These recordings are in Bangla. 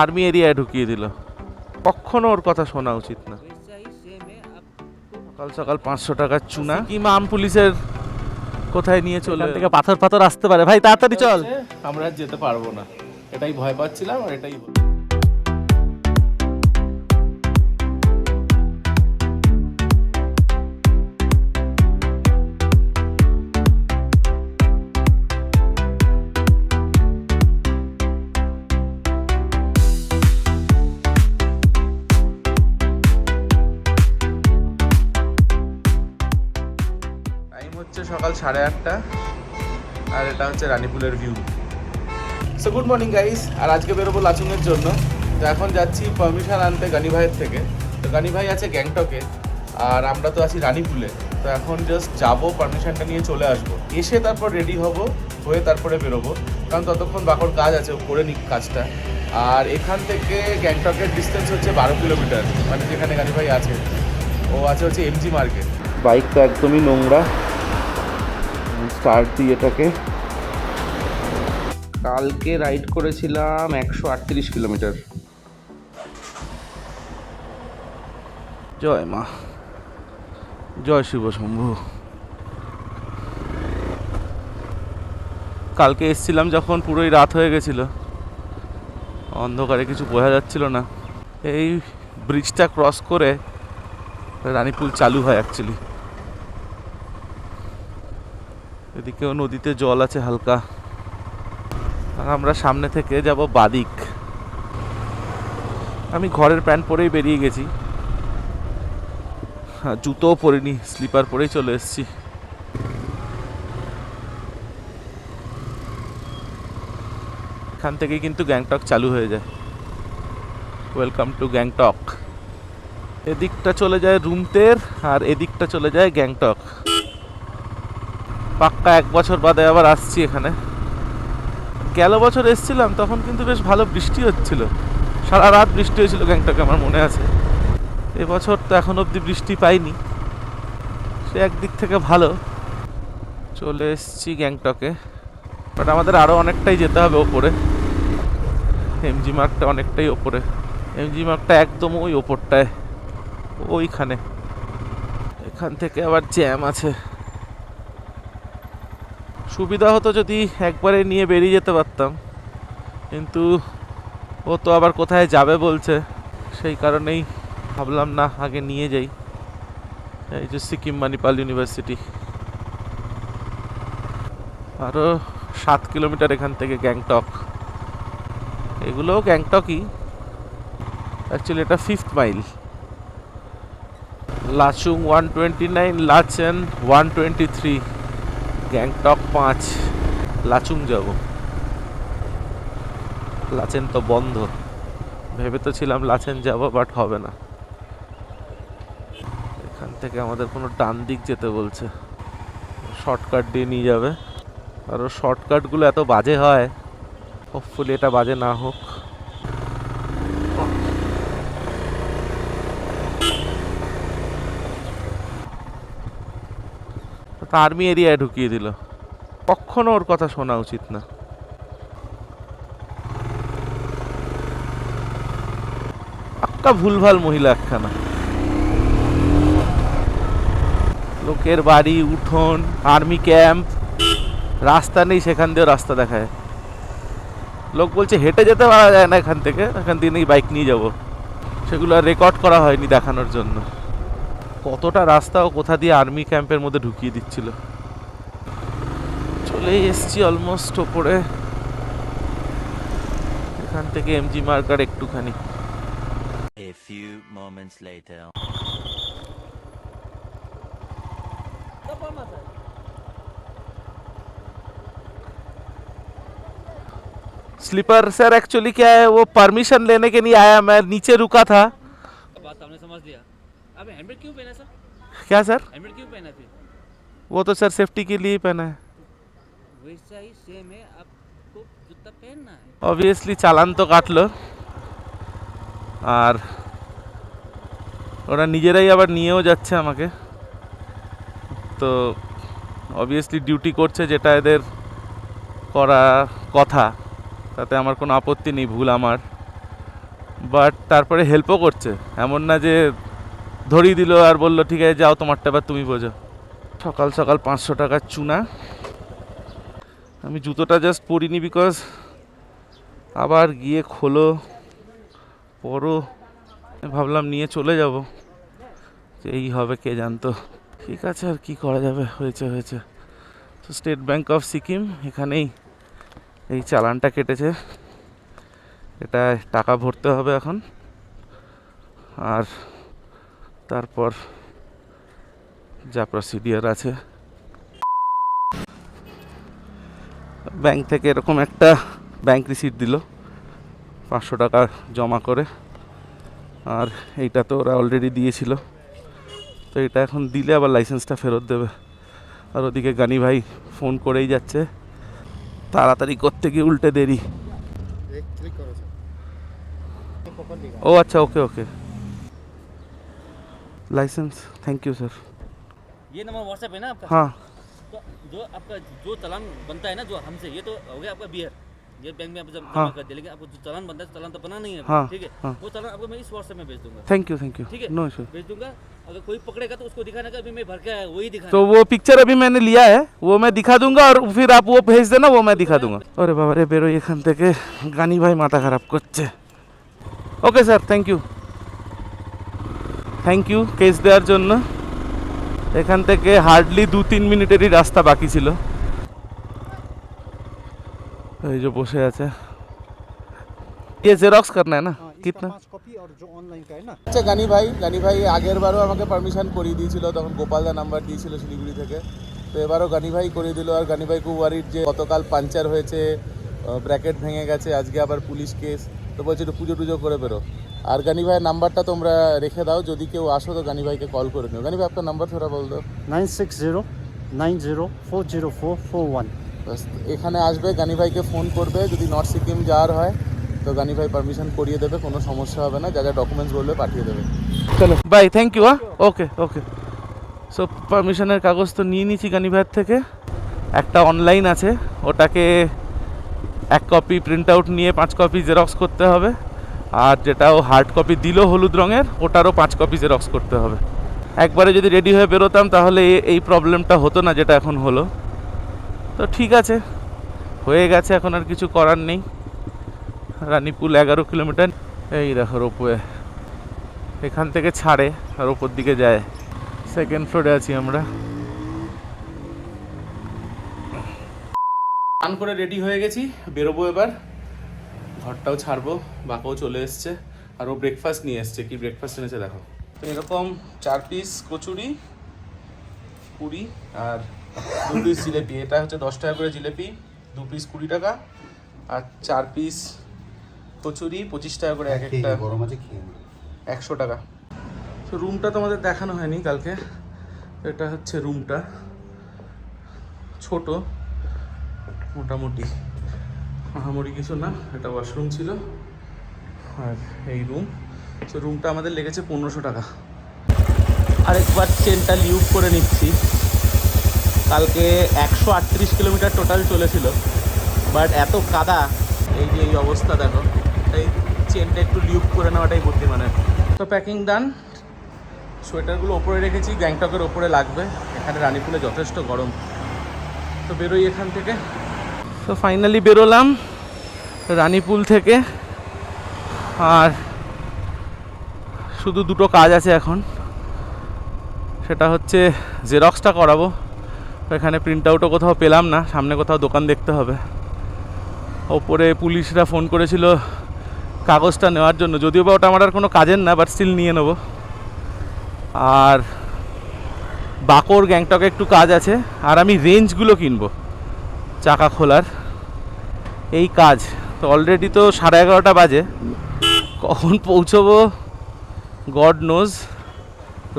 আর্মি এরিয়ায় ঢুকিয়ে দিল। কখনো ওর কথা শোনা উচিত না। সকাল সকাল 500 টাকার চুনা কি আম পুলিশের কোথায় নিয়ে চলে থেকে পাথর পাথর আসতে পারে। ভাই তাড়াতাড়ি চল। আমরা আর যেতে পারবো না, এটাই ভয় পাচ্ছিলাম আর এটাই সকাল 8:30 আর এটা হচ্ছে রানীপুলের view. So good morning guys. আর আজকে বেরোবো লাচুংয়ের জন্য। তো এখন যাচ্ছি পারমিশন আনতে গানি ভাইয়ের থেকে। তো গানি ভাই আছে গ্যাংটকে আর আমরা তো আছি রানীপুলে। তো এখন জাস্ট যাবো, পারমিশনটা নিয়ে চলে আসবো, এসে তারপর রেডি হব, হয়ে তারপরে বেরোবো, কারণ ততক্ষণ বাকর কাজ আছে, ও করে নিক কাজটা। আর এখান থেকে গ্যাংটকের ডিস্টেন্স হচ্ছে 12 কিলোমিটার, মানে যেখানে গানি ভাই আছে। ও আছে হচ্ছে এমজি মার্কেট। বাইকটা একদমই নোংরা, স্টার্ট দিয়ে এটাকে। কালকে রাইড করেছিলাম 138 কিলোমিটার। জয় মা, জয় শিব শম্ভু। কালকে এসছিলাম যখন পুরোই রাত হয়ে গেছিল, অন্ধকারে কিছু বোঝা যাচ্ছিল না। এই ব্রিজটা ক্রস করে রানীপুল চালু হয় অ্যাকচুয়ালি। এদিকেও নদীতে জল আছে হালকা। আর আমরা সামনে থেকে যাব বাদিক। আমি ঘরের প্যান্ট পরেই বেরিয়ে গেছি, হ্যাঁ জুতোও পরিনি, স্লিপার পরেই চলে এসেছি। এখান থেকেই কিন্তু গ্যাংটক চালু হয়ে যায়। Welcome to Gangtok. এদিকটা চলে যায় রুমতের আর এদিকটা চলে যায় গ্যাংটক। পাক্কা 1 বছর বাদে আবার আসছি এখানে। গেল বছর এসছিলাম তখন কিন্তু বেশ ভালো বৃষ্টি হচ্ছিল, সারা রাত বৃষ্টি হয়েছিল গ্যাংটকে, আমার মনে আছে। এবছর তো এখন অবধি বৃষ্টি পাইনি, সে একদিক থেকে ভালো। চলে এসছি গ্যাংটকে, বাট আমাদের আরও অনেকটাই যেতে হবে ওপরে। এমজি মার্কটা অনেকটাই ওপরে, এমজি মার্কটা একদম ওই ওপরটায়, ওইখানে। এখান থেকে আবার জ্যাম আছে। সুবিধা হতো যদি একবারে নিয়ে বেরিয়ে যেতে পারতাম, কিন্তু ও তো আবার কোথায় যাবে বলছে, সেই কারণেই ভাবলাম না আগে নিয়ে যাই। এই যে সিকিম মানিপাল ইউনিভার্সিটি, আরও 7 কিলোমিটার এখান থেকে গ্যাংটক। এগুলোও গ্যাংটকই, অ্যাকচুয়ালি এটা 5th মাইল। লাচুং 129, লাচেন 123, গ্যাংটক 5। লাচুং যাব, লাচেন তো বন্ধ। ভেবে তো ছিলাম লাচেন যাব, বাট হবে না। এখান থেকে আমাদের কোনো ডান দিক যেতে বলছে, শর্টকাট দিয়ে নিয়ে যাবে। আরও শর্টকাটগুলো এত বাজে হয়, হোপফুলি এটা বাজে না হোক। আর্মি এরিয়ায় ঢুকিয়ে দিল। কখনো ওর কথা শোনা উচিত না। পাক্কা ভুলভাল মহিলা একখানা। লোকের বাড়ি, উঠোন, আর্মি ক্যাম্প, রাস্তা নেই, সেখান দিয়েও রাস্তা দেখায়। লোক বলছে হেঁটে যেতে পারা যায় না এখান থেকে, এখান দিয়ে নাকি বাইক নিয়ে যাব। সেগুলো আর রেকর্ড করা হয়নি দেখানোর জন্য। কতটা রাস্তা ও কোথা দিয়ে আর্মি ক্যাম্পের মধ্যে ঢুকিয়ে দিচ্ছিল। চলেই এসছি অলমোস্ট ওপরে। এখান থেকে এমজি মার্কার একটুখানি। A few moments later. Sleeper sir actually क्या है, वो परमिशन लेने के लिए आया, मैं नीचे रुका था। बात हमने समझ लिया। अबे हेलमेट क्यों पहना सर? क्या सर? हेलमेट क्यों पहना फिर? वो तो सर सेफ्टी के लिए ही पहना है। वैसा ही सेम है, आपको जूता पहनना है। অবভিয়াসলি চালান তো কাটলো, আর ওরা নিজেরাই আবার নিয়েও যাচ্ছে আমাকে। তো অবভিয়াসলি ডিউটি করছে, যেটা এদের করা কথা, তাতে আমার কোনো আপত্তি নেই, ভুল আমার। বাট তারপরে হেল্পও করছে, এমন না যে ধরিয়ে দিল আর বললো ঠিক আছে যাও তোমারটা এবার তুমি বোঝো। সকাল সকাল 500 টাকার চুনা। আমি জুতোটা জাস্ট পরিনি বিকজ আবার গিয়ে খোলো পরো, ভাবলাম নিয়ে চলে যাব, এই হবে কে জানতো। ঠিক আছে আর কি করা যাবে, হয়েছে হয়েছে। তো স্টেট ব্যাংক অফ সিকিম, এখানেই এই চালানটা কেটেছে, এটা টাকা ভরতে হবে এখন, আর তারপর যা প্রসিডিওর আছে। ব্যাংক থেকে এরকম একটা ব্যাংক রিসিট দিল 500 টাকা জমা করে, আর এইটা তো ওরা অলরেডি দিয়েছিল, তো এটা এখন দিলে আবার লাইসেন্সটা ফেরত দেবে। আর ওদিকে গানি ভাই ফোন করেই যাচ্ছে, তাড়াতাড়ি করতে গিয়ে উল্টে দেরি। ও আচ্ছা, ওকে ওকে, लाइसेंस थैंक यू सर। ये नंबर व्हाट्सएप है ना आपका? हाँ तो जो आपका जो चालान बनता है ना जो हमसे, ये तो हो गया आपका बियर, ये बैंक में आप जब हाँ। जमा कर दिया, लेकिन आपको जो चालान बनता है चालान तो बना नहीं है, हाँ, ठीक है? हाँ। वो चालान आपको मैं इस व्हाट्सएप में भेज दूंगा, थैंक यू ठीक है? No issue. भेज दूंगा। अगर कोई पकड़ेगा तो उसको दिखाना कि अभी मैं भर के आया, वही दिखाना। तो वो पिक्चर अभी मैंने लिया है, वो मैं दिखा दूंगा, और फिर आप वो भेज देना, वो मैं दिखा दूंगा। अरे बाबा रे, बेरोई এখান থেকে, গানি ভাই মাথা খারাপ করছে। Okay sir, thank you thank you case দেওয়ার জন্য। এখান থেকে হার্ডলি 2-3 মিনিটেরই রাস্তা বাকি ছিল। এই যে বসে আছে, ये जेरॉक्स करना है ना, कितना? 5 कॉपी और जो ऑनलाइन का है ना। আচ্ছা গানি ভাই আগের বারও আমাকে পারমিশন করিয়ে দিয়েছিল, তখন গোপালদা নাম্বার দিয়েছিল শিলিগুড়ি থেকে, তো এবারও গানি ভাই করিয়ে দিল। আর গানি ভাই খুব ওয়ারিড যে গতকাল পাঞ্চার হয়েছে, ব্র্যাকেট ভেঙে গেছে, আজকে আবার পুলিশ কেস, তো বলছে একটু পুজো টুজো করে বেরো। আর গানি ভাইয়ের নাম্বারটা তোমরা রেখে দাও, যদি কেউ আসো তো গানি ভাইকে কল করে নিও। গানি ভাই আপনার নাম্বার থোড়া বল দো। 9609040441। বাস এখানে আসবে, গানি ভাইকে ফোন করবে, যদি নর্থ সিকিম যাওয়ার হয় তো গানি ভাই পারমিশন করিয়ে দেবে, কোনো সমস্যা হবে না, যা যা ডকুমেন্টস বলবে পাঠিয়ে দেবে। চলো bye, thank you. Okay okay, so পারমিশনের কাগজ তো নিয়ে নিয়েছি গানি ভাইয়ের থেকে, একটা অনলাইন আছে, ওটাকে 1 কপি প্রিন্ট আউট নিয়ে 5 কপি জেরক্স করতে হবে, আর যেটাও হার্ড কপি দিল হলুদ রঙের, ওটারও 5 কপি জেরক্স করতে হবে। একবারে যদি রেডি হয়ে বেরোতাম তাহলে এই প্রবলেমটা হতো না যেটা এখন হলো। তো ঠিক আছে, হয়ে গেছে, এখন আর কিছু করার নেই। রানীপুল 11 কিলোমিটার, এই দেখো রোপওয়ে এখান থেকে ছাড়ে আর ওপর দিকে যায়। 2nd ফ্লোরে আছি আমরা। স্নান করে রেডি হয়ে গেছি, বেরোবো এবার, ঘরটাও ছাড়বো, বাপাও চলে এসছে, আর ও ব্রেকফাস্ট নিয়ে এসছে। কি ব্রেকফাস্ট এনেছে দেখো, তো এরকম 4 পিস কচুরি, পুরি আর 2 পিস জিলেপি। এটা হচ্ছে 10 টাকা করে জিলেপি, 2 পিস 20 টাকা, আর 4 পিস কচুরি 25 টাকা করে, এক একটা 100 টাকা। তো রুমটা তোমাদের দেখানো হয়নি কালকে, এটা হচ্ছে রুমটা, ছোট মোটামুটি, মহামরি কিছু না, এটা ওয়াশরুম ছিল, আর এই রুম। তো রুমটা আমাদের লেগেছে 1500 টাকা। আরেকবার চেনটা লিউপ করে নিচ্ছি, কালকে 138 কিলোমিটার টোটাল চলেছিল, বাট এত কাদা, এই যে এই অবস্থা দেখো, তাই চেনটা একটু লিউপ করে নেওয়াটাই বুদ্ধিমানের। তো প্যাকিং ডান, সোয়েটারগুলো ওপরে রেখেছি, গ্যাংটকের ওপরে লাগবে, এখানে রানীপুলে যথেষ্ট গরম। তো বেরোই এখান থেকে। তো ফাইনালি বেরোলাম রানীপুল থেকে, আর শুধু দুটো কাজ আছে এখন, সেটা হচ্ছে জেরক্সটা করাবো, এখানে প্রিন্ট আউটও কোথাও পেলাম না, সামনে কোথাও দোকান দেখতে হবে। ওপরে পুলিশরা ফোন করেছিল কাগজটা নেওয়ার জন্য, যদিও বা ওটা আমার আর কোনো কাজের না, বাট স্টিল নিয়ে নেব। আর বাকোর গ্যাংটকে একটু কাজ আছে, আর আমি রেঞ্জগুলো কিনবো চাকা খোলার, এই কাজ। তো অলরেডি তো 11:30 বাজে, কখন পৌঁছবো গড নোজ।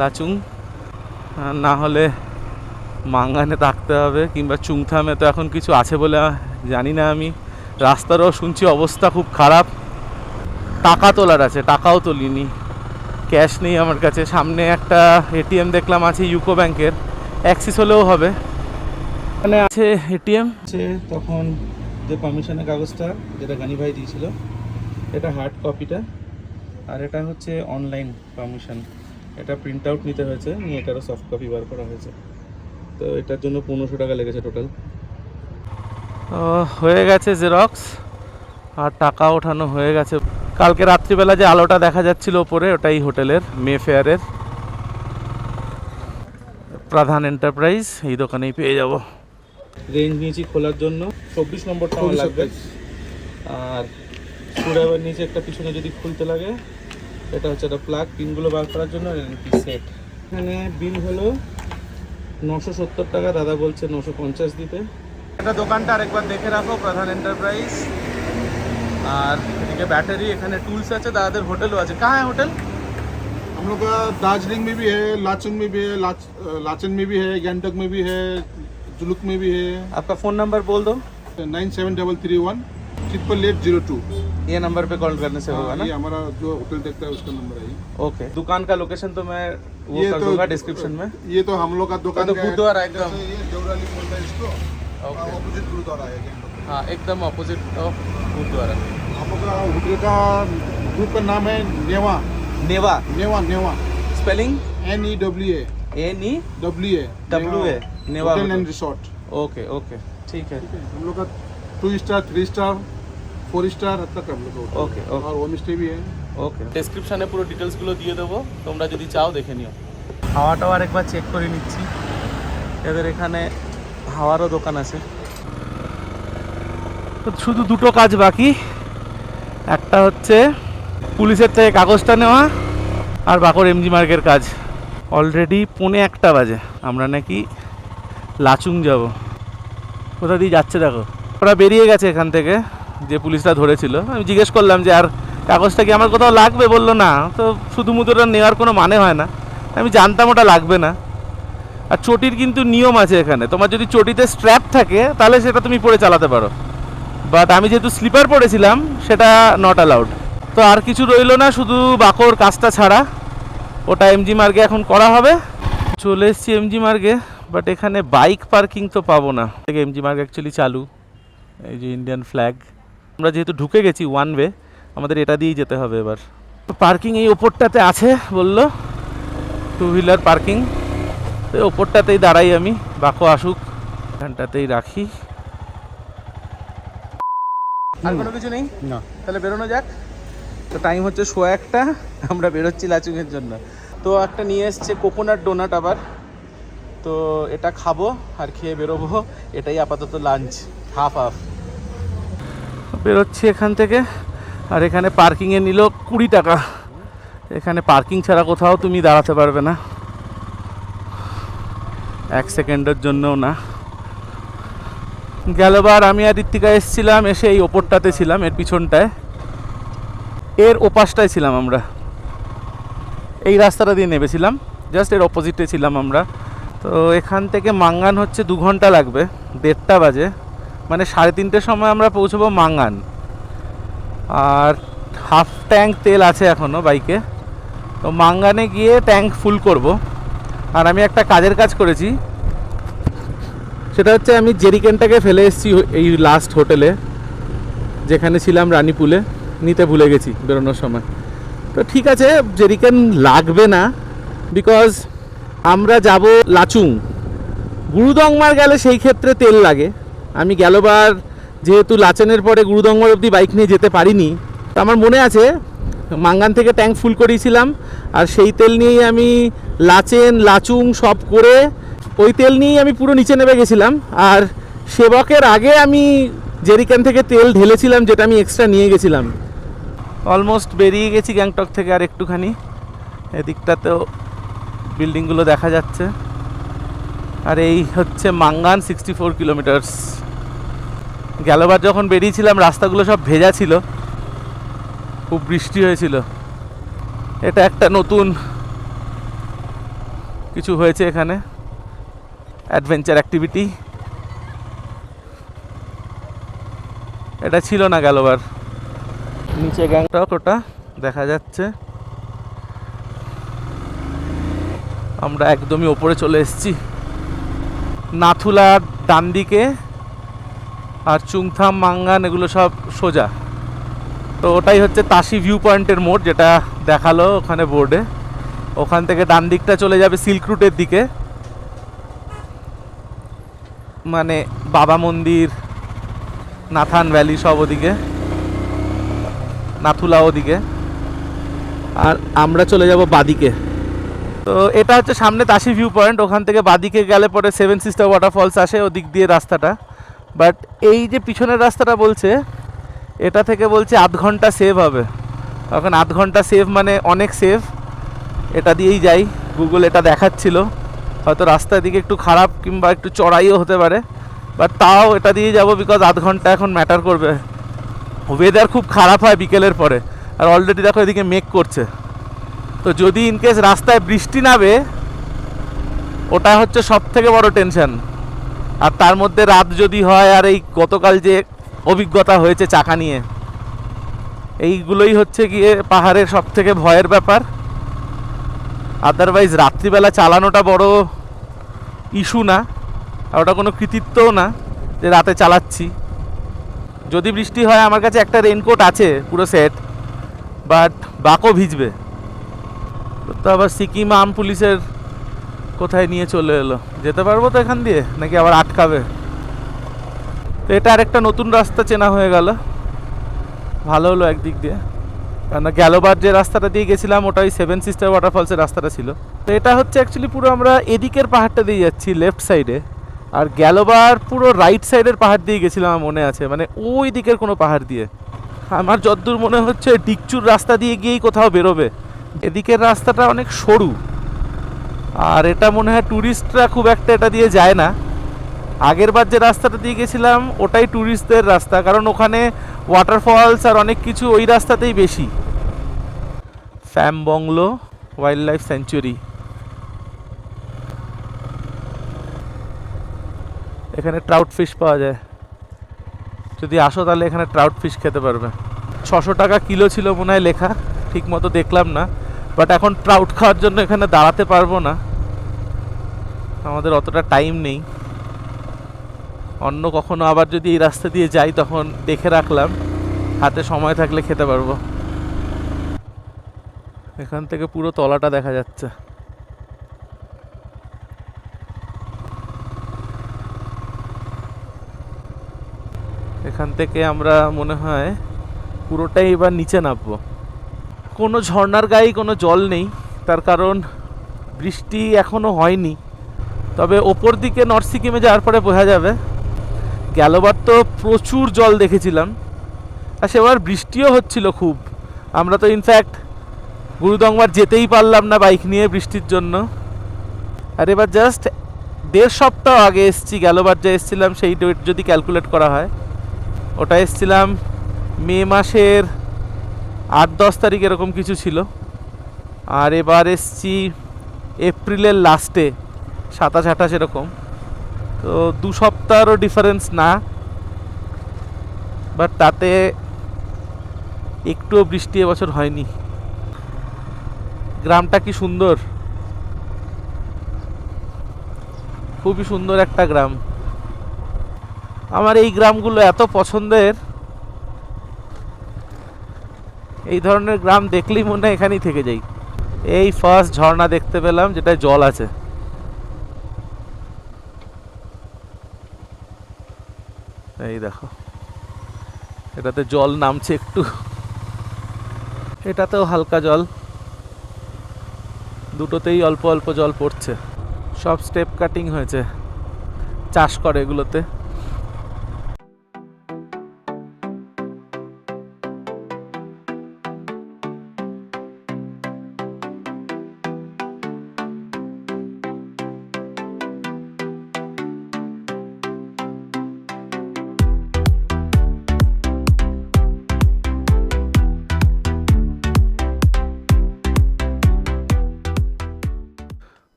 লাচুং না হলে মাঙ্গানে থাকতে হবে, কিংবা চুংথামে তো এখন কিছু আছে বলে জানি না আমি। রাস্তারও শুনছি অবস্থা খুব খারাপ, টাকা তোলার আছে, টাকাও তুলিনি, ক্যাশ নেই আমার কাছে। সামনে একটা এটিএম দেখলাম আছে ইউকো ব্যাংকের, অ্যাক্সিস হলেও হবে, এখানে আছে এটিএম আছে। তখন যে পারমিশনের কাগজটা যেটা গানি ভাই দিয়েছিল, এটা হার্ড কপিটা, আর এটা হচ্ছে অনলাইন পারমিশন, এটা প্রিন্ট আউট নিতে হয়েছে, নিয়ে এটারও সফট কপি বার করা হয়েছে। তো এটার জন্য 1500 টাকা লেগেছে টোটাল। হয়ে গেছে জেরক্স আর টাকা ওঠানো হয়ে গেছে। কালকে রাত্রিবেলা যে আলোটা দেখা যাচ্ছিল ওপরে, ওটাই হোটেলের মে ফেয়ারের প্রধান এন্টারপ্রাইজ, এই দোকানেই পেয়ে যাব। রেঞ্জ নিয়েছি খোলার জন্য, 24 নম্বরটা আমার লাগবে। আর স্ক্রুড্রাইভার নিচে একটা পিছনে যদি খুলতে লাগে, এটা হচ্ছে একটা প্লাগ, পিনগুলো বার করার জন্য সেট। এখানে বিল হলো 970 টাকা, দাদা বলছে 950 দিতে। এটা দোকানটা আরেকবার দেখে রাখো, প্রধান এন্টারপ্রাইজ। আর এদিকে ব্যাটারি, এখানে টুলস আছে, দাদাদের হোটেলও আছে। কাহা है হোটেল? हम लोग का दार्जिलिंग में भी है, लाचुंग में भी है, लाचन में भी है, गैंगटॉक में भी है, जुलुक में भी है। आपका फ़ोन नंबर बोल दो। 9731 88802। ये नंबर पे कॉल करने से होगा ना? ये हमारा जो होटल देखता है उसका नंबर है ये। ओके, दुकान का लोकेशन तो मैं वो ये कर तो- दूंगा डिस्क्रिप्शन में। ये तो हम लोग का दुकान तो का है। गुरुद्वारा एकदम। जैसे ये देवराली बोलता है इसको, ओके। ऑपोजिट गुरुद्वारा है गैंगटॉक। हाँ, एकदम ऑपोजिट ऑफ गुरुद्वारा। हम लोग का होटल का ग्रुप का नाम है Newa. Newa Newa Newa spelling NEWA NEWA Newa hotel and resort. Okay okay, ठीक है। हम लोग का 2 स्टार 3 स्टार 4 स्टार तक हम लोग का होटल ओके, है। ओके। और होम स्टे भी है। ওকে, ডেসক্রিপশনে পুরো ডিটেলসগুলো দিয়ে দেবো, তোমরা যদি চাও দেখে নিও। হাওয়াটাও আরেকবার চেক করে নিচ্ছি, এদের এখানে হাওয়ারও দোকান আছে। তো শুধু দুটো কাজ বাকি, একটা হচ্ছে পুলিশের থেকে কাগজটা নেওয়া, আর বাকর এমজি মার্গের কাজ। অলরেডি 1:45 বাজে, আমরা নাকি লাচুং যাব। কোথা দিয়ে যাচ্ছে দেখো, ওরা বেরিয়ে গেছে এখান থেকে, যে পুলিশরা ধরেছিল। আমি জিজ্ঞেস করলাম যে আর কাগজটা কি আমার কোথাও লাগবে, বললো না। তো শুধু ওটা নেওয়ার কোনো মানে হয় না, আমি জানতাম ওটা লাগবে না। আর চটির কিন্তু নিয়ম আছে এখানে, তোমার যদি চটিতে স্ট্র্যাপ থাকে তাহলে সেটা তুমি পরে চালাতে পারো, বাট আমি যেহেতু স্লিপার পরেছিলাম সেটা নট অ্যালাউড। তো আর কিছু রইলো না, শুধু বাকর কাজটা ছাড়া, ওটা এমজি মার্গে এখন করা হবে। চলে এসেছি এমজি মার্গে, বাট এখানে বাইক পার্কিং তো পাবো না। এমজি মার্গ অ্যাকচুয়ালি চালু, এই যে ইন্ডিয়ান ফ্ল্যাগ। আমরা যেহেতু ঢুকে গেছি ওয়ান ওয়ে, আমাদের এটা দিয়েই যেতে হবে এবার। পার্কিং এই ওপরটাতে আছে বললো, 2 হুইলার পার্কিং। তো ওপরটাতেই দাঁড়াই আমি, বাকো আসুক, এখানটাতেই রাখি। আর কোনো কিছু নেই? না। তাহলে বেরোনো যাক। তো টাইম হচ্ছে 1:15, আমরা বেরোচ্ছি লাচুংয়ের জন্য। তো একটা নিয়ে এসছে কোকোনাট ডোনাট আবার, তো এটা খাবো আর খেয়ে বেরোবো। এটাই আপাতত লাঞ্চ, হাফ হাফ। বেরোচ্ছি এখান থেকে। আর এখানে পার্কিংয়ে নিল 20 টাকা। এখানে পার্কিং ছাড়া কোথাও তুমি দাঁড়াতে পারবে না, 1 সেকেন্ডের জন্যও না। গেলবার আমি আর ঋত্বিকা এসেছিলাম, এসে এই ওপরটাতে ছিলাম, এর পিছনটায়, এর ওপাশটায় ছিলাম আমরা। এই রাস্তাটা দিয়ে নেমেছিলাম, জাস্ট এর অপোজিটে ছিলাম আমরা। তো এখান থেকে মাঙ্গান হচ্ছে 2 ঘন্টা লাগবে, 1:30 বাজে, মানে 3:30 সময় আমরা পৌঁছবো মাঙ্গান। আর হাফ ট্যাঙ্ক তেল আছে এখনও বাইকে, তো মাঙ্গানে গিয়ে ট্যাঙ্ক ফুল করব। আর আমি একটা কাজের কাজ করেছি, সেটা হচ্ছে আমি জেরিকেনটাকে ফেলে এসেছি এই লাস্ট হোটেলে যেখানে ছিলাম রানীপুলে, নিতে ভুলে গেছি বেরোনোর সময়। তো ঠিক আছে, জেরিকেন লাগবে না, বিকজ আমরা যাব লাচুং। গুরুদংমার গেলে সেই ক্ষেত্রে তেল লাগে। আমি গেলবার যেহেতু লাচেনের পরে গুরুদংমার অবধি বাইক নিয়ে যেতে পারিনি, তো আমার মনে আছে মাঙ্গান থেকে ট্যাঙ্ক ফুল করিয়েছিলাম, আর সেই তেল নিয়েই আমি লাচেন লাচুং সব করে ওই তেল নিয়েই আমি পুরো নিচে নেমে গেছিলাম। আর সেবকের আগে আমি জেরিকান থেকে তেল ঢেলেছিলাম, যেটা আমি এক্সট্রা নিয়ে গেছিলাম। অলমোস্ট বেরিয়ে গেছি গ্যাংটক থেকে, আর একটুখানি। এদিকটাতেও বিল্ডিংগুলো দেখা যাচ্ছে। আর এই হচ্ছে মাঙ্গান, 64 কিলোমিটার্স। গেলবার যখন বেরিয়েছিলাম রাস্তাগুলো সব ভেজা ছিল, খুব বৃষ্টি হয়েছিল। এটা একটা নতুন কিছু হয়েছে এখানে, অ্যাডভেঞ্চার অ্যাক্টিভিটি। এটা ছিল না গেলবার। নিচে গ্যাংটক ওটা দেখা যাচ্ছে। আমরা একদমই ওপরে চলে এসেছি। নাথুলা ডান দিকে, আর চুংথাম মাঙ্গান এগুলো সব সোজা। তো ওটাই হচ্ছে তাসি ভিউ পয়েন্টের মোড়, যেটা দেখালো ওখানে বোর্ডে। ওখান থেকে ডান দিকটা চলে যাবে সিল্ক রুটের দিকে, মানে বাবা মন্দির, নাথান ভ্যালি সব ওদিকে, নাথুলা ওদিকে। আর আমরা চলে যাব বাদিকে। তো এটা হচ্ছে সামনে তাসি ভিউ পয়েন্ট। ওখান থেকে বাদিকে গেলে পরে সেভেন সিস্টার ওয়াটারফলস আসে ওদিক দিয়ে রাস্তাটা। বাট এই যে পিছনের রাস্তাটা বলছে, এটা থেকে বলছে আধ ঘন্টা সেভ হবে। এখন আধ ঘন্টা সেভ মানে অনেক সেভ। এটা দিয়েই যাই, গুগল এটা দেখাচ্ছিল। হয়তো রাস্তার দিকে একটু খারাপ কিংবা একটু চড়াইও হতে পারে, বাট তাও এটা দিয়ে যাব, বিকজ আধ ঘন্টা এখন ম্যাটার করবে। ওয়েদার খুব খারাপ হয় বিকেলের পরে, আর অলরেডি দেখো এদিকে মেঘ করছে। তো যদি ইনকেস রাস্তায় বৃষ্টি নামে, ওটা হচ্ছে সব থেকে বড় টেনশন। আর তার মধ্যে রাত যদি হয়, আর এই গতকাল যে অভিজ্ঞতা হয়েছে চাকা নিয়ে, এইগুলোই হচ্ছে গিয়ে পাহাড়ের সব থেকে ভয়ের ব্যাপার। আদারওয়াইজ রাত্রিবেলা চালানোটা বড় ইস্যু না, আর ওটা কোনো কৃতিত্বও না যে রাতে চালাচ্ছি। যদি বৃষ্টি হয়, আমার কাছে একটা রেনকোট আছে পুরো সেট, বাট বাকও ভিজবে। তো আবার সিকিম আর্ম পুলিশের কোথায় নিয়ে চলে এলো, যেতে পারবো তো এখান দিয়ে, নাকি আবার আটকাবে? তো এটা আরেকটা নতুন রাস্তা চেনা হয়ে গেল, ভালো হলো একদিক দিয়ে। কেন গ্যালোবার যে রাস্তাটা দিয়ে গেছিলাম, ওটা ওই সেভেন সিস্টার ওয়াটারফলসের রাস্তাটা ছিল। তো এটা হচ্ছে অ্যাকচুয়ালি পুরো আমরা এদিকের পাহাড়টা দিয়ে যাচ্ছি লেফট সাইডে, আর গ্যালোবার পুরো রাইট সাইডের পাহাড় দিয়ে গেছিলাম আমার মনে আছে, মানে ওই দিকের কোনো পাহাড় দিয়ে। আমার যতদূর মনে হচ্ছে ডিকচুর রাস্তা দিয়ে গিয়েই কোথাও বেরোবে। এদিকের রাস্তাটা অনেক সরু, আর এটা মনে হয় ট্যুরিস্টরা খুব একটা এটা দিয়ে যায় না। আগের বার যে রাস্তাটা দিয়ে গেছিলাম ওটাই ট্যুরিস্টদের রাস্তা, কারণ ওখানে ওয়াটারফলস আর অনেক কিছু ওই রাস্তাতেই বেশি। ফ্যামবংলো ওয়াইল্ড লাইফ স্যাঞ্চুরি, এখানে ট্রাউট ফিশ পাওয়া যায়। যদি আসো তাহলে এখানে ট্রাউট ফিশ খেতে পারবে। 600 টাকা কিলো ছিল মনে হয় লেখা, ঠিক মতো দেখলাম না। বাট এখন ট্রাউট খাওয়ার জন্য এখানে দাঁড়াতে পারবো না, আমাদের অতটা টাইম নেই। অন্য কখনো আবার যদি এই রাস্তা দিয়ে যাই, তখন দেখে রাখলাম, হাতে সময় থাকলে খেতে পারবো। এখান থেকে পুরো তলাটা দেখা যাচ্ছে। এখান থেকে আমরা মনে হয় পুরোটাই এবার নিচে নামবো। কোনো ঝর্ণার গায়ে কোনো জল নেই, তার কারণ বৃষ্টি এখনও হয়নি। তবে ওপর দিকে নর্থ সিকিমে যাওয়ার পরে বোঝা যাবে। গেলবার তো প্রচুর জল দেখেছিলাম, আর সেবার বৃষ্টিও হচ্ছিল খুব। আমরা তো ইনফ্যাক্ট গুরুদংবার যেতেই পারলাম না বাইক নিয়ে বৃষ্টির জন্য। আর এবার জাস্ট 1.5 সপ্তাহ আগে এসছি, গেলবার যা এসছিলাম সেই ডেট যদি ক্যালকুলেট করা হয়, ওটা এসছিলাম মে মাসের 8-10 তারিখ এরকম কিছু ছিল। আর এবার এসছি এপ্রিলের লাস্টে 27-28 এরকম। তো 2 সপ্তাহেরও ডিফারেন্স না, বাট তাতে একটুও বৃষ্টি এবছর হয়নি। গ্রামটা কি সুন্দর, খুবই সুন্দর একটা গ্রাম। আমার এই গ্রামগুলো এত পছন্দের, এই ধরনের গ্রাম দেখলেই মনে হয় এখানেই থেকে যাই। এই ফার্স্ট ঝর্ণা দেখতে পেলাম যেটা জল আছে। এই দেখো, এটাতে জল নামছে একটু, এটাতেও হালকা জল, দুটোতেই অল্প অল্প জল পড়ছে। সব স্টেপ কাটিং হয়েছে, চাষ করে এগুলোতে।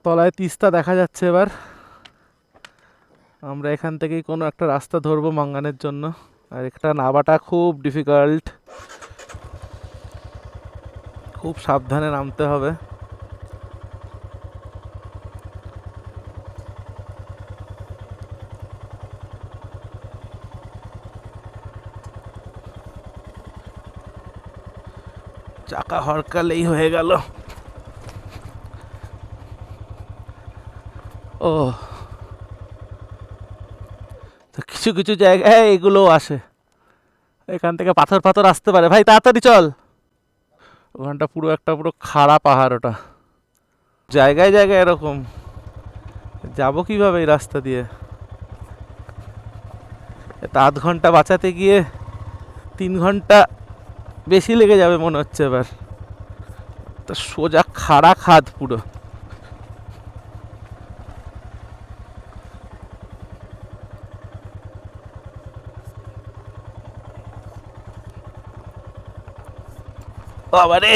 তলায় তিস্তা দেখা যাচ্ছে। এবার আমরা এখান থেকেই কোনো একটা রাস্তা ধরবো মাঙ্গানের জন্য। আর একটা নামাটা খুব ডিফিকাল্ট, খুব সাবধানে নামতে হবে। চাকা হরকালেই হয়ে গেল। ও তো কিছু কিছু জায়গায় এগুলো আসে, এখান থেকে পাথর পাথর আসতে পারে। ভাই তাড়াতাড়ি চল, ওখানটা পুরো একটা পুরো খাড়া পাহাড় ওটা। জায়গায় জায়গায় এরকম, যাবো কিভাবে এই রাস্তা দিয়ে? এটা আধ ঘন্টা বাঁচাতে গিয়ে 3 ঘন্টা বেশি লেগে যাবে মনে হচ্ছে এবার। তা সোজা খাড়া খাদ পুরো। বাবারে,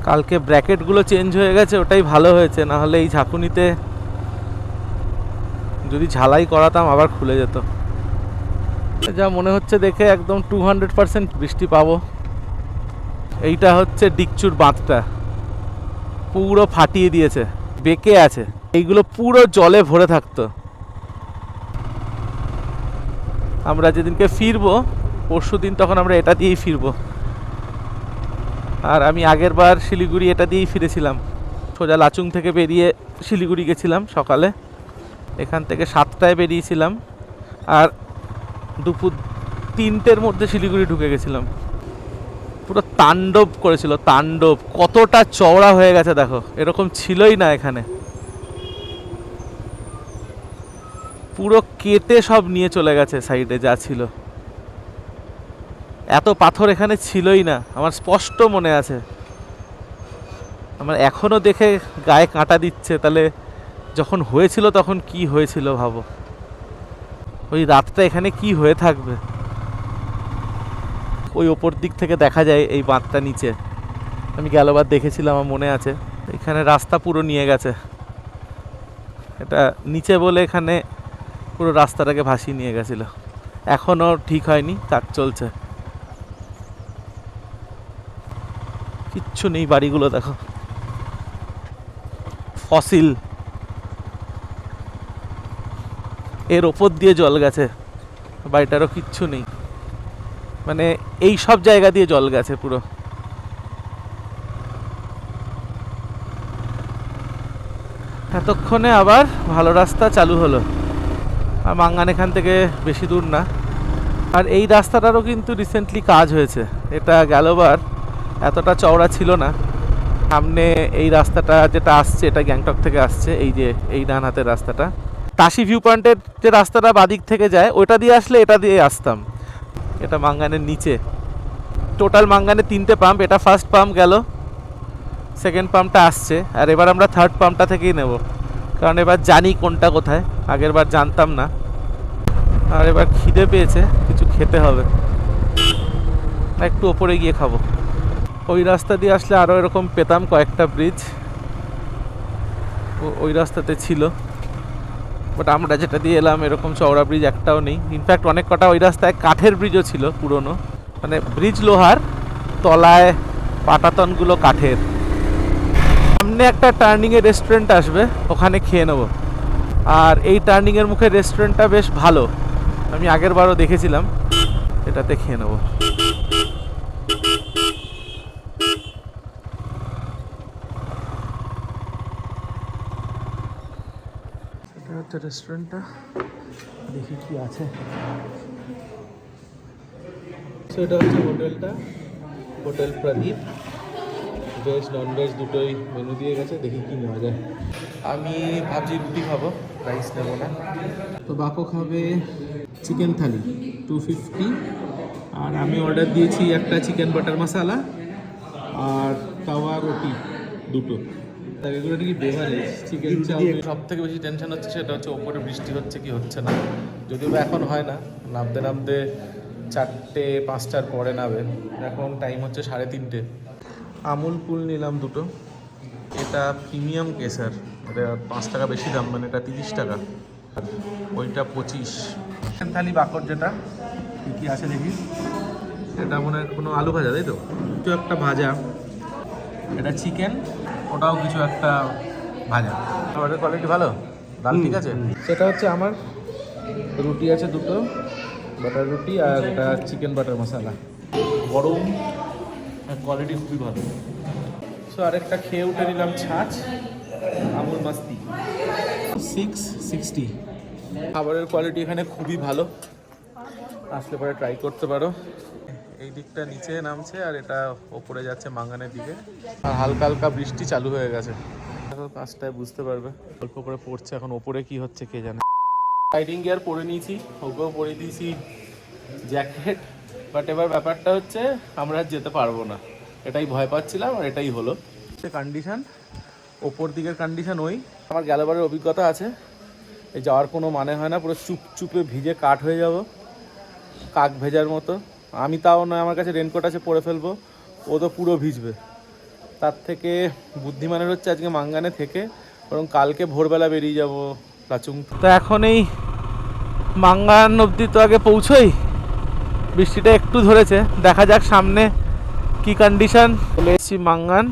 কালকে ব্র্যাকেটগুলো চেঞ্জ হয়ে গেছে, ওটাই ভালো হয়েছে, না হলে এই ঝাঁকুনিতে যদি ঝালাই করাতাম আবার খুলে যেত। যা মনে হচ্ছে দেখে একদম 200% বৃষ্টি পাবো। এইটা হচ্ছে ডিকচুর বাঁধটা, পুরো ফাটিয়ে দিয়েছে, বেঁকে আছে। এইগুলো পুরো জলে ভরে থাকতো। আমরা যেদিনকে ফিরবো পরশুদিন, তখন আমরা এটা দিয়েই ফিরবো। আর আমি আগের বার শিলিগুড়ি এটা দিয়েই ফিরেছিলাম। সোজা লাচুং থেকে বেরিয়ে শিলিগুড়ি গেছিলাম সকালে, এখান থেকে 7টায় বেরিয়েছিলাম, আর দুপুর 3টের মধ্যে শিলিগুড়ি ঢুকে গেছিলাম। পুরো তাণ্ডব করেছিল, তাণ্ডব। কতটা চওড়া হয়ে গেছে দেখো, এরকম ছিলই না এখানে। পুরো কেটে সব নিয়ে চলে গেছে সাইডে যা ছিল। এত পাথর এখানে ছিলই না, আমার স্পষ্ট মনে আছে। আমার এখনো দেখে গায়ে কাঁটা দিচ্ছে। তাহলে যখন হয়েছিল তখন কি হয়েছিল ভাবো। ওই রাতটা এখানে কি হয়ে থাকবে। ওই ওপর দিক থেকে দেখা যায় এই বাঁধটা নিচে, আমি গেলবার দেখেছিলাম, আমার মনে আছে। এখানে রাস্তা পুরো নিয়ে গেছে, এটা নিচে বলে এখানে পুরো রাস্তাটাকে ভাসিয়ে নিয়ে গেছিল। এখনও ঠিক হয়নি, কাজ চলছে। কিচ্ছু নেই, বাড়িগুলো দেখো ফসিল। এর ওপর দিয়ে জল গেছে, বাড়িটারও কিচ্ছু নেই। মানে এই সব জায়গা দিয়ে জল গেছে পুরো। এতক্ষণে আবার ভালো রাস্তা চালু হলো। আর মাঙ্গান এখান থেকে বেশি দূর না। আর এই রাস্তাটারও কিন্তু রিসেন্টলি কাজ হয়েছে। এটা গেলবার এতটা চওড়া ছিল না। সামনে এই রাস্তাটা যেটা আসছে, এটা গ্যাংটক থেকে আসছে, এই যে এই ডান হাতের রাস্তাটা। তাসি ভিউ পয়েন্টের যে রাস্তাটা বাদিক থেকে যায়, ওটা দিয়ে আসলে এটা দিয়ে আসতাম। এটা মাঙ্গানের নিচে। টোটাল মাঙ্গানে 3টে পাম্প, এটা ফার্স্ট পাম্প গেল, সেকেন্ড পাম্পটা আসছে, আর এবার আমরা থার্ড পাম্পটা থেকেই নেব, কারণ এবার জানি কোনটা কোথায়, আগের বার জানতাম না। আর এবার খিদে পেয়েছে, কিছু খেতে হবে, একটু ওপরে গিয়ে খাবো। ওই রাস্তা দিয়ে আসলে আরও এরকম পেতাম কয়েকটা ব্রিজ, ওই রাস্তাতে ছিল। বাট আমরা যেটা দিয়ে এলাম এরকম চওড়া ব্রিজ একটাও নেই। ইনফ্যাক্ট অনেক কটা ওই রাস্তায় কাঠের ব্রিজও ছিল পুরনো, মানে ব্রিজ লোহার, তলায় পাটাতনগুলো কাঠের। সামনে একটা টার্নিংয়ে রেস্টুরেন্ট আসবে, ওখানে খেয়ে নেবো। আর এই টার্নিংয়ের মুখে রেস্টুরেন্টটা বেশ ভালো, আমি আগের বারও দেখেছিলাম, এটাতে খেয়ে নেবো। এটা হচ্ছে রেস্টুরেন্টটা, দেখি কি আছে। সেটা হচ্ছে হোটেলটা, হোটেল প্রদীপ। ভেজ নন ভেজ দুটোই মেনু দিয়ে গেছে, দেখি কি নেওয়া যায়। আমি ভাবছি রুটি খাবো, রাইস নেবো না। তো বাপো খাবে চিকেন থালি 250, আর আমি অর্ডার দিয়েছি একটা চিকেন বাটার মশালা আর তাওয়া রুটি দুটো। এগুলো নাকি বেভারেজ চিকেন চাউমিন। সব থেকে বেশি টেনশন হচ্ছে সেটা হচ্ছে ওপরে বৃষ্টি হচ্ছে কি হচ্ছে না, যদিও এখন হয় না, নামতে নামতে 4টে 5টার পরে নামে। এখন টাইম হচ্ছে 3:30। আমুল কুল নিলাম দুটো, এটা প্রিমিয়াম কেসার, এটা 5 টাকা বেশি দাম, মানে এটা 30 টাকা, আর ওইটা 25। চিকেন থালি বাকর যেটা, কী আছে দেখি। এটা মনে হয় কোনো আলু ভাজা, তাই তো? কিছু একটা ভাজা, এটা চিকেন, ওটাও কিছু একটা ভাজা। খাবারের কোয়ালিটি ভালো, ডাল ঠিক আছে? সেটা হচ্ছে আমার রুটি আছে দুটো, বাটার রুটি, আর এটা চিকেন বাটার মশলা, গরম, কোয়ালিটি খুবই ভালো। সো আরেকটা খেয়ে উঠে নিলাম ছাঁচ, আমুল মাস্তি 660। খাবারের কোয়ালিটি এখানে খুবই ভালো, আসলে পরে ট্রাই করতে পারো। এই দিকটা নিচে নামছে আর এটা ওপরে যাচ্ছে মাঙ্গানের দিকে, আর হালকা হালকা বৃষ্টি চালু হয়ে গেছে। এখন 5টায় বুঝতে পারবে, অল্প করে পড়ছে, এখন ওপরে কি হচ্ছে কে জানে। রাইডিং গিয়ার পরে নিয়েছি, ওকেও পরে দিয়েছি জ্যাকেট, বাট এবার ব্যাপারটা হচ্ছে আমরা আর যেতে পারবো না, এটাই ভয় পাচ্ছিলাম আর এটাই হলো সে কন্ডিশন। ওপর দিকের কন্ডিশন ওই, আমার গেলবারের অভিজ্ঞতা আছে, এই যাওয়ার কোনো মানে হয় না, পুরো চুপচুপে ভিজে কাঠ হয়ে যাব, কাক ভেজার মতো। আমি তাও নয়, আমার কাছে রেনকোট আছে, পরে ফেলবো, ও তো পুরো ভিজবে। তার থেকে বুদ্ধিমানের হচ্ছে আজকে মাঙ্গানে থেকে বরং কালকে ভোরবেলা বেরিয়ে যাব লাচুং। তো এখন এই মাঙ্গান অবধি তো আগে পৌঁছোই, বৃষ্টিটা একটু ধরেছে, দেখা যাক সামনে কি কন্ডিশন। চলে এসেছি মাঙ্গান।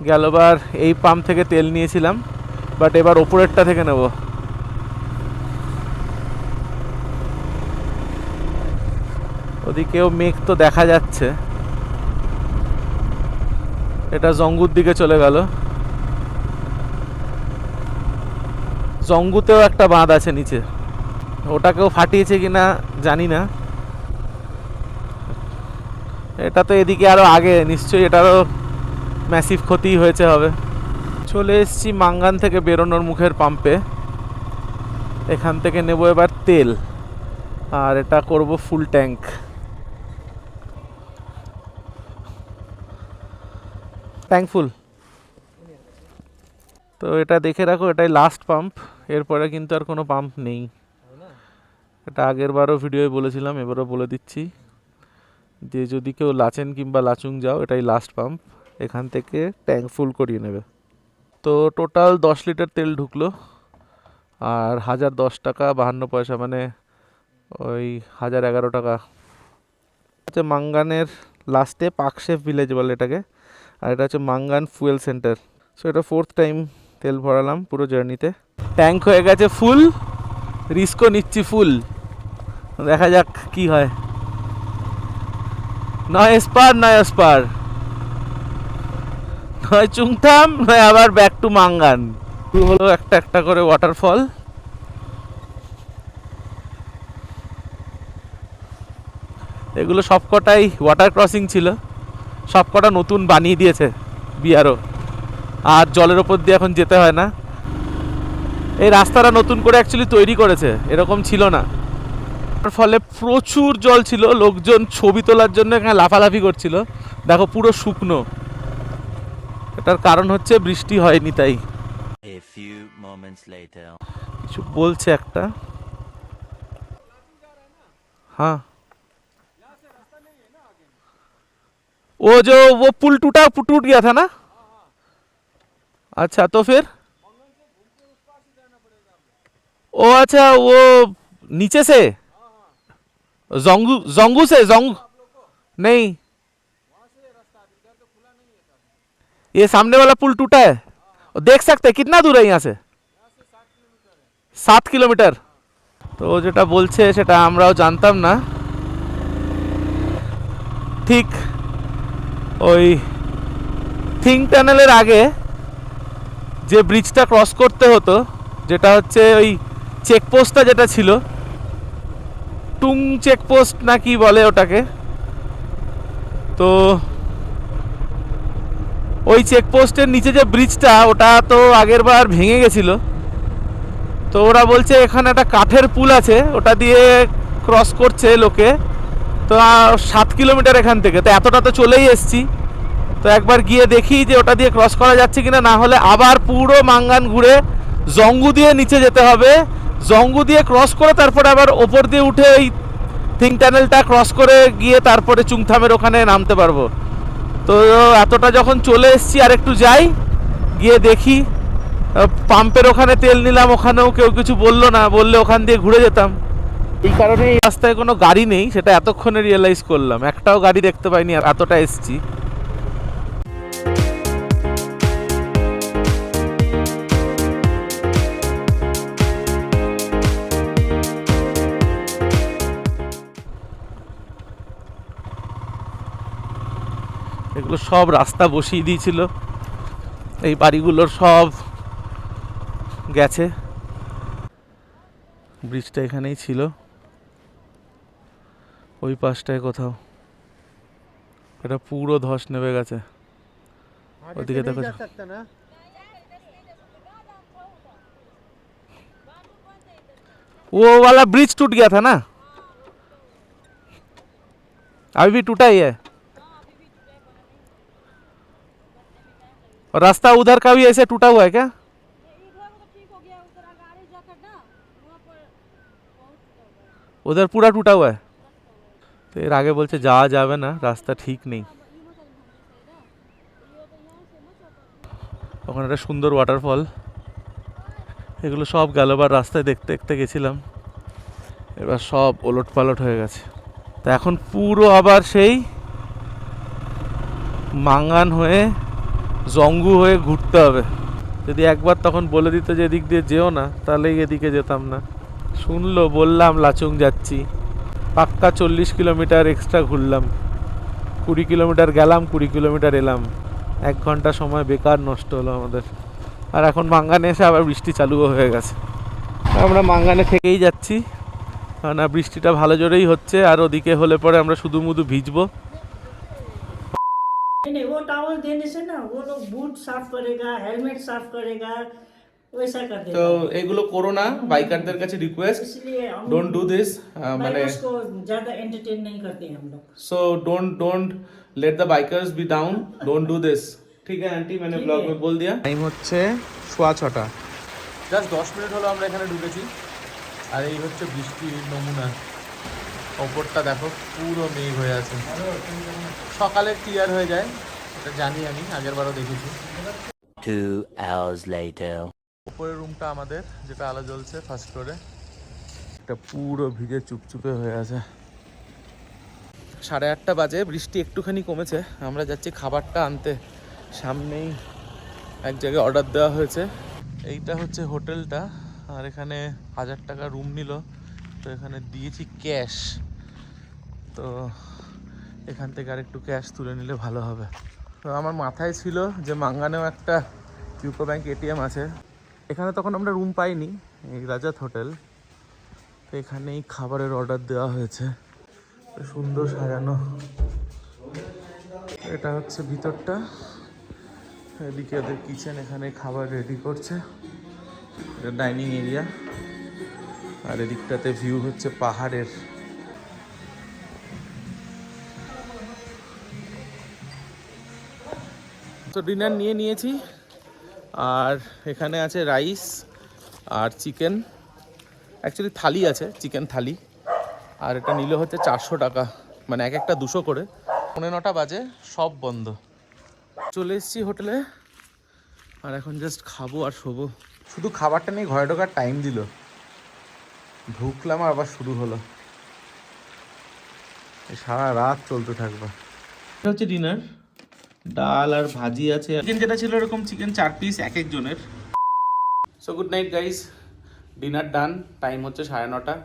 গেলবার এই পাম্প থেকে তেল নিয়েছিলাম, বাট এবার ওপরেরটা থেকে নেব। ওদিকেও মেঘ তো দেখা যাচ্ছে, এটা জঙ্গুর দিকে চলে গেল। জঙ্গুতেও একটা বাঁধ আছে নিচে, ওটাকেও ফাটিয়েছে কিনা জানি না। এটা তো এদিকে আরো আগে, নিশ্চয়ই এটারও ম্যাসিভ ক্ষতি হয়েছে হবে। চলে এসেছি মাঙ্গান থেকে বেরোনোর মুখের পাম্পে। এখান থেকে নেব এবার তেল, আর এটা করব ফুল ট্যাঙ্ক। থ্যাঙ্কফুল। তো এটা দেখে রাখো, এটাই লাস্ট পাম্প, এরপরে কিন্তু আর কোনো পাম্প নেই। এটা আগের বারও ভিডিওয়ে বলেছিলাম, এবারও বলে দিচ্ছি যে যদি কেউ লাচেন কিংবা লাচুং যাও, এটাই লাস্ট পাম্প, এখান থেকে ট্যাঙ্ক ফুল করিয়ে নেবে। তো টোটাল 10 লিটার তেল ঢুকলো, আর 1010 টাকা 52 পয়সা, মানে ওই 1011 টাকা। হচ্ছে মাঙ্গানের লাস্টে পাকশেফ ভিলেজ বলে এটাকে, আর এটা হচ্ছে মাঙ্গান ফুয়েল সেন্টার। সো এটা 4th টাইম তেল ভরালাম পুরো জার্নিতে। ট্যাঙ্ক হয়ে গেছে ফুল, রিস্কও নিচ্ছি ফুল, দেখা যাক কি হয়। নয় স্পার, নয় স্পার, নয় চুংথাম, নয় আবার ব্যাক টু মাঙ্গান। শুরু হলো একটা একটা করে ওয়াটারফল। এগুলো সবকটাই ওয়াটার ক্রসিং ছিল, সবকটা নতুন বানিয়ে দিয়েছে বিআরও, আর জলের ওপর দিয়ে এখন যেতে হয় না। এই রাস্তাটা নতুন করে অ্যাকচুয়ালি তৈরি করেছে, এরকম ছিল না। তার ফলে প্রচুর জল ছিল, লোকজন ছবি তোলার জন্য এখানে লাফালাফি করছিল। দেখো পুরো শুকনো, এটার কারণ হচ্ছে বৃষ্টি হয়নি তাই। A few moments later. কিছু বলছে একটা, हाँ वो जो वो पुल टूट गया था ना। अच्छा तो फिर ओ अच्छा वो नीचे से जोंगू से नहीं, ये सामने वाला पुल टूटा है, देख सकते हैं कितना दूर है यहाँ से? 7 কিলোমিটার। তো যেটা বলছে সেটা আমরাও জানতাম না। ঠিক ওই থিং টানেলের আগে যে ব্রিজটা ক্রস করতে হতো, যেটা হচ্ছে ওই চেকপোস্টটা যেটা ছিল, টুং চেকপোস্ট না কি বলে ওটাকে, তো ওই চেকপোস্টের নিচে যে ব্রিজটা, ওটা তো আগের বার ভেঙে গেছিল। তো ওরা বলছে এখানে একটা কাঠের পুল আছে, ওটা দিয়ে ক্রস করছে লোকে। তো 7 কিলোমিটার এখান থেকে, তো এতটা তো চলেই এসছি, তো একবার গিয়ে দেখি যে ওটা দিয়ে ক্রস করা যাচ্ছে কিনা, না হলে আবার পুরো মাঙ্গান ঘুরে জঙ্গু দিয়ে নিচে যেতে হবে। জঙ্গু দিয়ে ক্রস করে তারপরে আবার ওপর দিয়ে উঠে এই থিং টানেলটা ক্রস করে গিয়ে তারপরে চুংথামের ওখানে নামতে পারবো। তো এতটা যখন চলে এসছি, আর একটু যাই, গিয়ে দেখি। পাম্পের ওখানে তেল নিলাম, ওখানেও কেউ কিছু বললো না, বললে ওখান দিয়ে ঘুরে যেতাম। এই কারণে এই রাস্তায় কোনো গাড়ি নেই, সেটা এতক্ষণে রিয়েলাইজ করলাম, একটাও গাড়ি দেখতে পাইনি এতটা এসছি। এগুলো সব রাস্তা বসিয়ে দিয়েছিল, এই বাড়িগুলোর সব গেছে। ব্রিজটা এখানেই ছিল, ওই পাশটায় কোথাও। এটা পুরো ধস নেমে গেছে। ওদিকে দেখো, जा सकता ना। वो वाला ब्रिज टूट गया था ना, अभी भी टूटा ही है। और रास्ता उधर का भी ऐसे टूटा हुआ है क्या? उधर पूरा टूटा हुआ है। तो এর আগে বলছে যাওয়া যাবে না, রাস্তা ঠিক নেই। ওখানে একটা সুন্দর ওয়াটারফল, এগুলো সব গেলবার রাস্তায় দেখতে দেখতে গেছিলাম, এবার সব ওলট পালট হয়ে গেছে। তো এখন পুরো আবার সেই মাঙ্গান হয়ে জঙ্গু হয়ে ঘুরতে হবে। যদি একবার তখন বলে দিত যে এদিক দিয়ে যেও না, তাহলে এদিকে যেতাম না। শুনলো, বললাম লাচুং যাচ্ছি, পাক্কা 40 কিলোমিটার এক্সট্রা ঘুরলাম, 20 কিলোমিটার গেলাম, 20 কিলোমিটার এলাম, 1 ঘন্টা সময় বেকার নষ্ট হলো আমাদের। আর এখন মাঙ্গানে এসে আবার বৃষ্টি চালুও হয়ে গেছে। আমরা মাঙ্গানে থেকেই যাচ্ছি, কারণ বৃষ্টিটা ভালো জোরেই হচ্ছে, আর ওদিকে হলে পরে আমরা শুধু মুধু ভিজবো। नहीं वो टावल देने से ना वो लोग बूट साफ करेगा, हेलमेट साफ करेगा, वैसा कर देगा। তো এগুলো করো না, বাইকারদের কাছে রিকোয়েস্ট, इसलिए हम ডোন্ট ডু দিস। মানে बाइकर्स को ज्यादा एंटरटेन नहीं करते हैं हम लोग। So don't let the bikers be down, don't do this. ठीक है आंटी, मैंने ब्लॉग में बोल दिया। टाइम হচ্ছে 6:15, জাস্ট 10 মিনিট হলো আমরা এখানে ঢুকেছি। আর এই হচ্ছে বৃষ্টির নমুনা। ওপরটা দেখো পুরো মেঘ হয়ে আছে, সকালে ক্লিয়ার হয়ে যায়, এটা জানি আমি, আগের বারও দেখেছি। 2 hours later. উপরের রুমটা আমাদের, যেটা আলো জ্বলছে ফার্স্ট ফ্লোরে, এটা পুরো ভিজে চুপচুপে হয়ে আছে। 8:30 বাজে, বৃষ্টি একটুখানি কমেছে। আমরা যাচ্ছি খাবারটা আনতে, সামনেই এক জায়গায় অর্ডার দেওয়া হয়েছে। এইটা হচ্ছে হোটেলটা, আর এখানে 1000 টাকা রুম নিল। তো এখানে দিয়েছি ক্যাশ, তো এখান থেকে আর একটু ক্যাশ তুলে নিলে ভালো হবে। তো আমার মাথায় ছিল যে মাঙ্গানেও একটা ইউকো ব্যাংক এটিএম আছে। এখানে তখন আমরা রুম পাইনি, এই রাজাত হোটেল। তো এখানেই খাবারের অর্ডার দেওয়া হয়েছে, সুন্দর সাজানো। এটা হচ্ছে ভিতরটা, এদিকে ওদের কিচেন, এখানে খাবার রেডি করছে। এটা ডাইনিং এরিয়া, আর এদিকটাতে ভিউ হচ্ছে পাহাড়ের। তো ডিনার নিয়ে নিয়েছি, আর এখানে আছে রাইস আর চিকেন, অ্যাকচুয়ালি থালি আছে, চিকেন থালি। আর এটা নিলে হচ্ছে 400 টাকা, মানে এক একটা 200 করে। 9:30 বাজে, সব বন্ধ। চলে এসেছি হোটেলে, আর এখন জাস্ট খাবো আর শোবো। শুধু খাবারটা নিয়ে ঘরে ঢোকার টাইম দিল, ঢুকলাম আর আবার শুরু হলো, সারা রাত চলতে থাকবে। এটা হচ্ছে ডিনার, ডাল আর ভাজি আছে, চিকেন যেটা ছিল এরকম চিকেন 4 পিস এক একজনের। So good night guys, dinner done. Time হচ্ছে 9:30,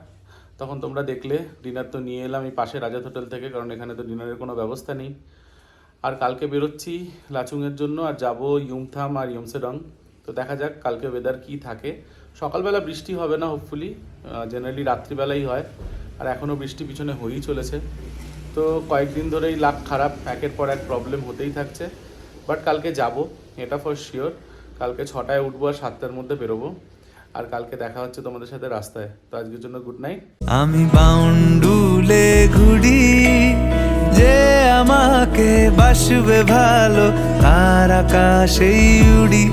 তখন তোমরা দেখলে ডিনার তো নিয়ে এলাম এই পাশে রাজাত হোটেল থেকে, কারণ এখানে তো ডিনারের কোনো ব্যবস্থা নেই। আর কালকে বেরোচ্ছি লাচুংয়ের জন্য, আর যাবো ইয়ুমথাম আর ইয়মসেডং। তো দেখা যাক কালকে ওয়েদার কী থাকে। সকালবেলা বৃষ্টি হবে না হোপফুলি, জেনারেলি রাত্রিবেলাই হয়, আর এখনও বৃষ্টি পিছনে হয়েই চলেছে। তো কয়েকদিন ধরেই লাক খারাপ, একের পর এক প্রবলেম হতেই থাকছে। বাট কালকে যাব, এটা ফর শিওর। কালকে 6টায় উঠবো আর 7টার মধ্যে বেরোবো। আর কালকে দেখা হচ্ছে তোমাদের সাথে রাস্তায়। তো আজকের জন্য গুড নাইট। আমি বাউন্ডুলে ঘুরি, যে আমাকে বাসবে ভালো, তার আকাশেই উড়ি।